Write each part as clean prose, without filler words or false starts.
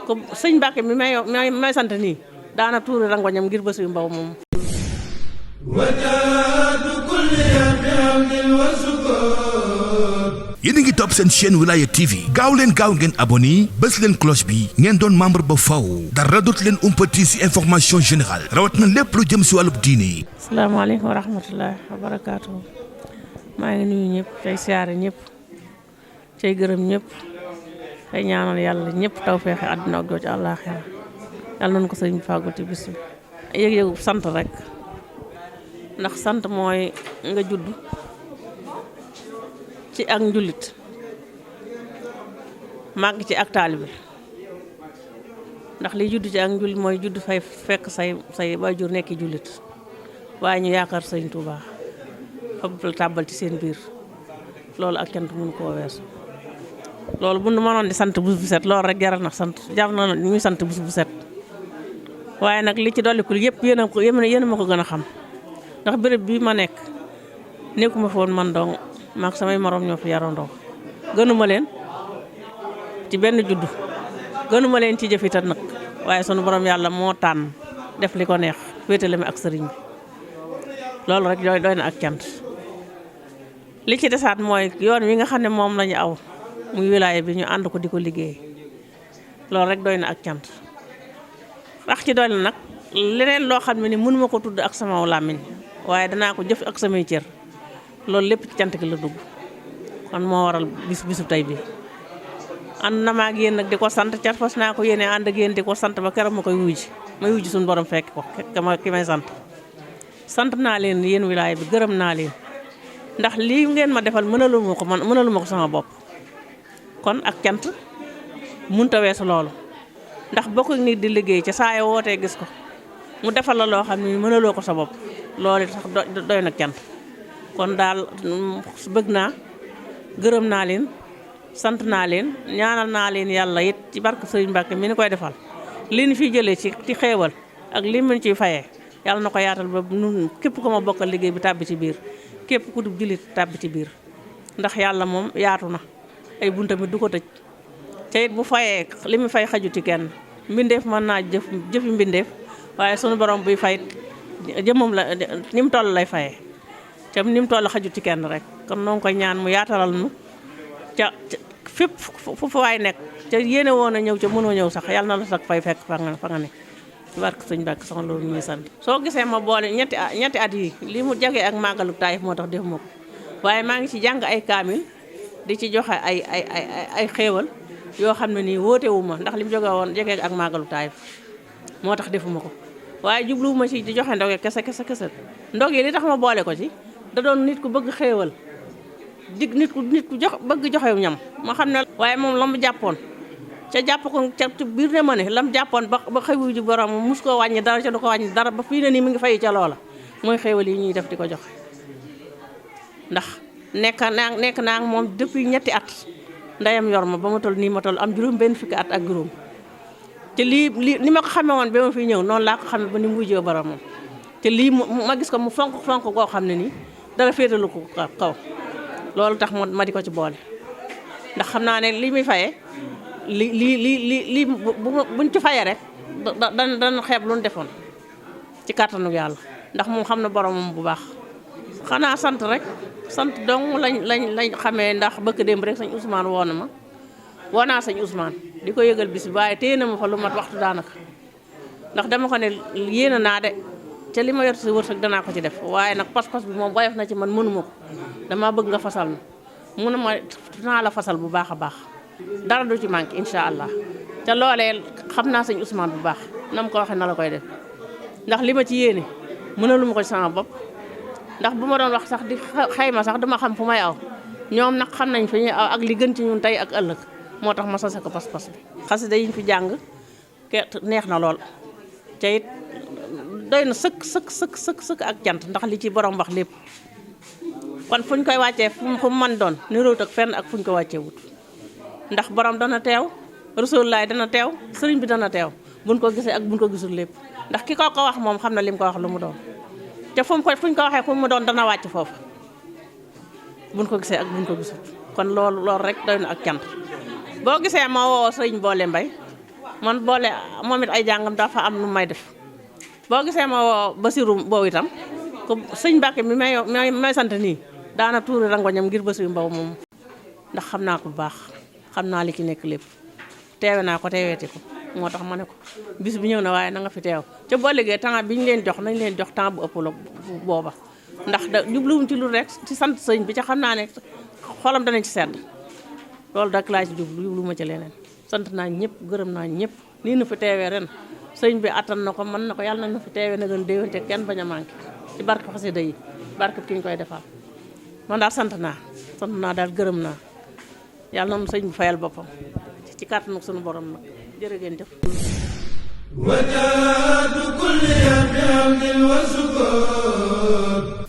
ko sëñ Mbàkke mi may sant nii daana tuuri rangoñam ngir Bassirou Mbow moom. yéen a ngi topp seen chaîne Wilaya TV gaaw ngeen abonné bës leen cloche bi ngeen doon membre ba faw dara dootu leen umpati ci information générale rawat na lépp lu jëm ci wàllub diine. asalaamaaleykum wa rahmatullahi wa barakaatu. maa ngi nuyu ñëpp tey siyaare ñëpp tey gërëm ñëpp tey ñaanal yàlla ñëpp tawfeex àdduna ak jooju àllaaxira yàlla nañu ko sëriñ bi fàggul ci bis bi. yëg-yëgu sant rek ndax sant mooy nga judd ci ak njulit màgg ci ak taalibe ndax li judd ci ak njulit mooy judd fay fekk say waajur nekki jullit waaye ñu yaakaar sëñ Tuubaa fab la tàbbal ci seen biir loolu ak cant mënu koo weesu. loolu bu nu mënoon di sant bés bu set loolu rek jaral na sant jar na ñuy sant bés bu set waaye nag li ci dollikul yëpp yéen a ma ko gën a xam ndax béréb bii ma nekk nekkuma foon man dong maak samay morom ñoo fi yarandoo gënuma leen ci benn juddu gënuma leen ci jëfitat nag waaye sunu borom yàlla moo tànn def li ko neex féetale mi ak sëriñ bi loolu rek doy na ak cant. li ci desaat mooy yoon wi nga xam ne moom lañu aw muy wilaaya bi ñu ànd ko di ko liggéey loolu rek doy na ak cant rax ci doy na nag leneen loo xam ne ni mënuma ko tudd ak sama làmmiñ waaye danaa ko jëf ak samay cër loolu lépp ci cant gi la dugg kon moo waral bisu tey bi ànd na ma ak yéen nag di ko sant ca fas naa ko yéene ànd ak yéen di ko sant ba keroog ma koy wuji suñu borom fekk ko ki may sant naa leen yéen wilaaya bi gërëm naa leen ndax lii ngeen ma defal mënaluma ko sama bopp kon ak cant munta weesu loolu ndax bokk nit di liggéey ca saa yoo wootee gis ko mu defal la loo xam ne mënaloo ko sa bopp loolu sax doy na cant kon daal bëgg naa gërëm naa leen sant naa leen ñaanal naa leen yàlla it ci barke Sëriñ Mbàkke mi ni koy defal li ñu fi jëlee ci xéewal ak li mu ciy fayee yàlla na ko yaatal ba nun képp ko ma bokkal liggéey bi tàbbi ci biir képp ku dub jullit tàbbi ci biir ndax yàlla moom yaatu na ay buntamit du ko tëj te it bu fayee li mu fay xaju ci kenn mbindeef mën naa jëfi mbindeef waaye sunu borom buy fay jëmmam la ni mu toll lay fayee te ni mu toll xaju ci kenn rek kon noo ngi koy ñaan mu yaatalal nu ca fépp fu fa waay nekk ca yéene woon a ñëw ca mënoo ñëw sax yàlla na la sax fay fekk fa nga ne barke sëñ Mbàkke sax loolu ñuy sant. soo gisee ma boole ñetti at yi li mu jagee ak màggalu Taayif moo tax defuma ko waaye maa ngi ci jàng ay kaamil di ci joxe ay xéewal yoo xam ne nii woote wu ma ndax li mu jóge woon jegee ak màggalu Taayif moo tax defuma ko waaye jubluwuma ci di joxe ndoge kese ndog yi li tax ma boole ko ci da doon nit ku bëgg xéewal nit ku jox bëgg joxe ñam ma xam ne waaye moom la mu jàppoon ca jàpp ko ca biir ne ma ne la mu jàppoon ba xëyu ji borom mus koo wàññi dara ca du ko wàññi dara ba fii ne nii mi ngi fay ca loola mooy xéewal yi ñuy def di ko joxe ndax nekk naa ak moom depuis ñetti at ndeyam yor ma ba ma toll nii ma toll am juróom benn fukki at ak juróom te lii ni ma ko xamee woon ba ma fi ñëw noonu laa ko xamee ba ni mu wujjee boromam te lii ma gis ko mu fonk koo xam ne nii dara féetalu ko kaw loolu tax ma di ko ci boole ndax xam naa ne li muy fayee li buñ ci fayee rek dana xeeb lu ñu defoon ci kàttanu yàlla ndax moom xam na boromam bu baax xanaa sant rek sant dong lañ xamee ndax bëkk démb rek sëñ Ousmane woo naa sëñ Ousmane di ko yëgal bis bi waaye téye na ma fa lu mat waxtu daanaka ndax dama ko ne yéene naa de ca li ma yor si wërsëg danaa ko ci def waaye nag pas-pas bi moom woyof na ci man mënuma ko dama bëgg nga fasal na mënu ma dinaa la fasal bu baax a baax dara du ci manqué incha allah te loolee xam naa sëñ Ousmane bu baax na ma ko waxee na la koy def ndax li ma ci yéene mënaluma ko ci sama bopp ndax bu ma doon wax sax di xayma sax dama xam fu may aw ñoom nag xam nañ fi ñuy aw ak li gën ci ñun tey ak ëllëg moo tax ma sase ko pas-pas bi xasida yi ñu fi jàng neex na lool te it doy na sëkk ak cant ndax li ci borom wax lépp kon fu ñu koy wàccee fu mu mën doon niroot ak fenn ak fu ñu ko wàccee wut ndax borom dana teew Rasulullaay dana teew sëriñ bi dana teew buñ ko gisee ak buñ ko gisul lépp ndax ki ko wax moom xam na lim ko wax lu mu doon te fu ñu ko waxee fu mu doon dana wàcc foofu buñ ko gisee ak buñ ko gisul kon loolu rek doy na ak cant boo gisee ma woo sëriñ Boole Mbay man boole moom it ay jàngam dafa am nu may def boo gisee ma woo Basiru Mbow itam ko sëñ Mbàkke mi may sant nii daana tuuri rangoñam ngir Basiru Mbow moom ndax xam naa ko bu baax xam naa li ci nekk lépp teewe naa ko teeweeti ko moo tax ma ne ko bis bi ñëw na waaye na nga fi teew ca boo liggéey temps bi ñu leen jox nañ leen jox temps bu ëpp la booba ndax da jubluwuñ ci lu rek ci sant sëñ bi ca xam naa ne xolam danañ ci sedd loolu dak laa ci jublu ma ci leneen sant naa ñëpp gërëm naa ñëpp nii nu fi teewee ren sëñ bi attan na ko mën na ko yàlla na nu fi teewee na gën déwénte kenn bañ a manqué ci barke xasida yi barke ki ñu koy defal man daal sant naa daal gërëm naa yàlla na nu sëñ bi fayal boppam ci kàttanu suñu borom nag jërë ngeen jëf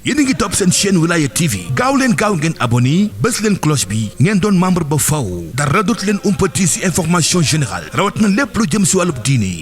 yéen a ngi topp seen chaîne Wilaya TV gaaw ngeen abonné bës leen cloche bi ngeen doon membre ba faw dara dootu leen umpati ci information générale rawat na lépp lu jëm ci wàllub diine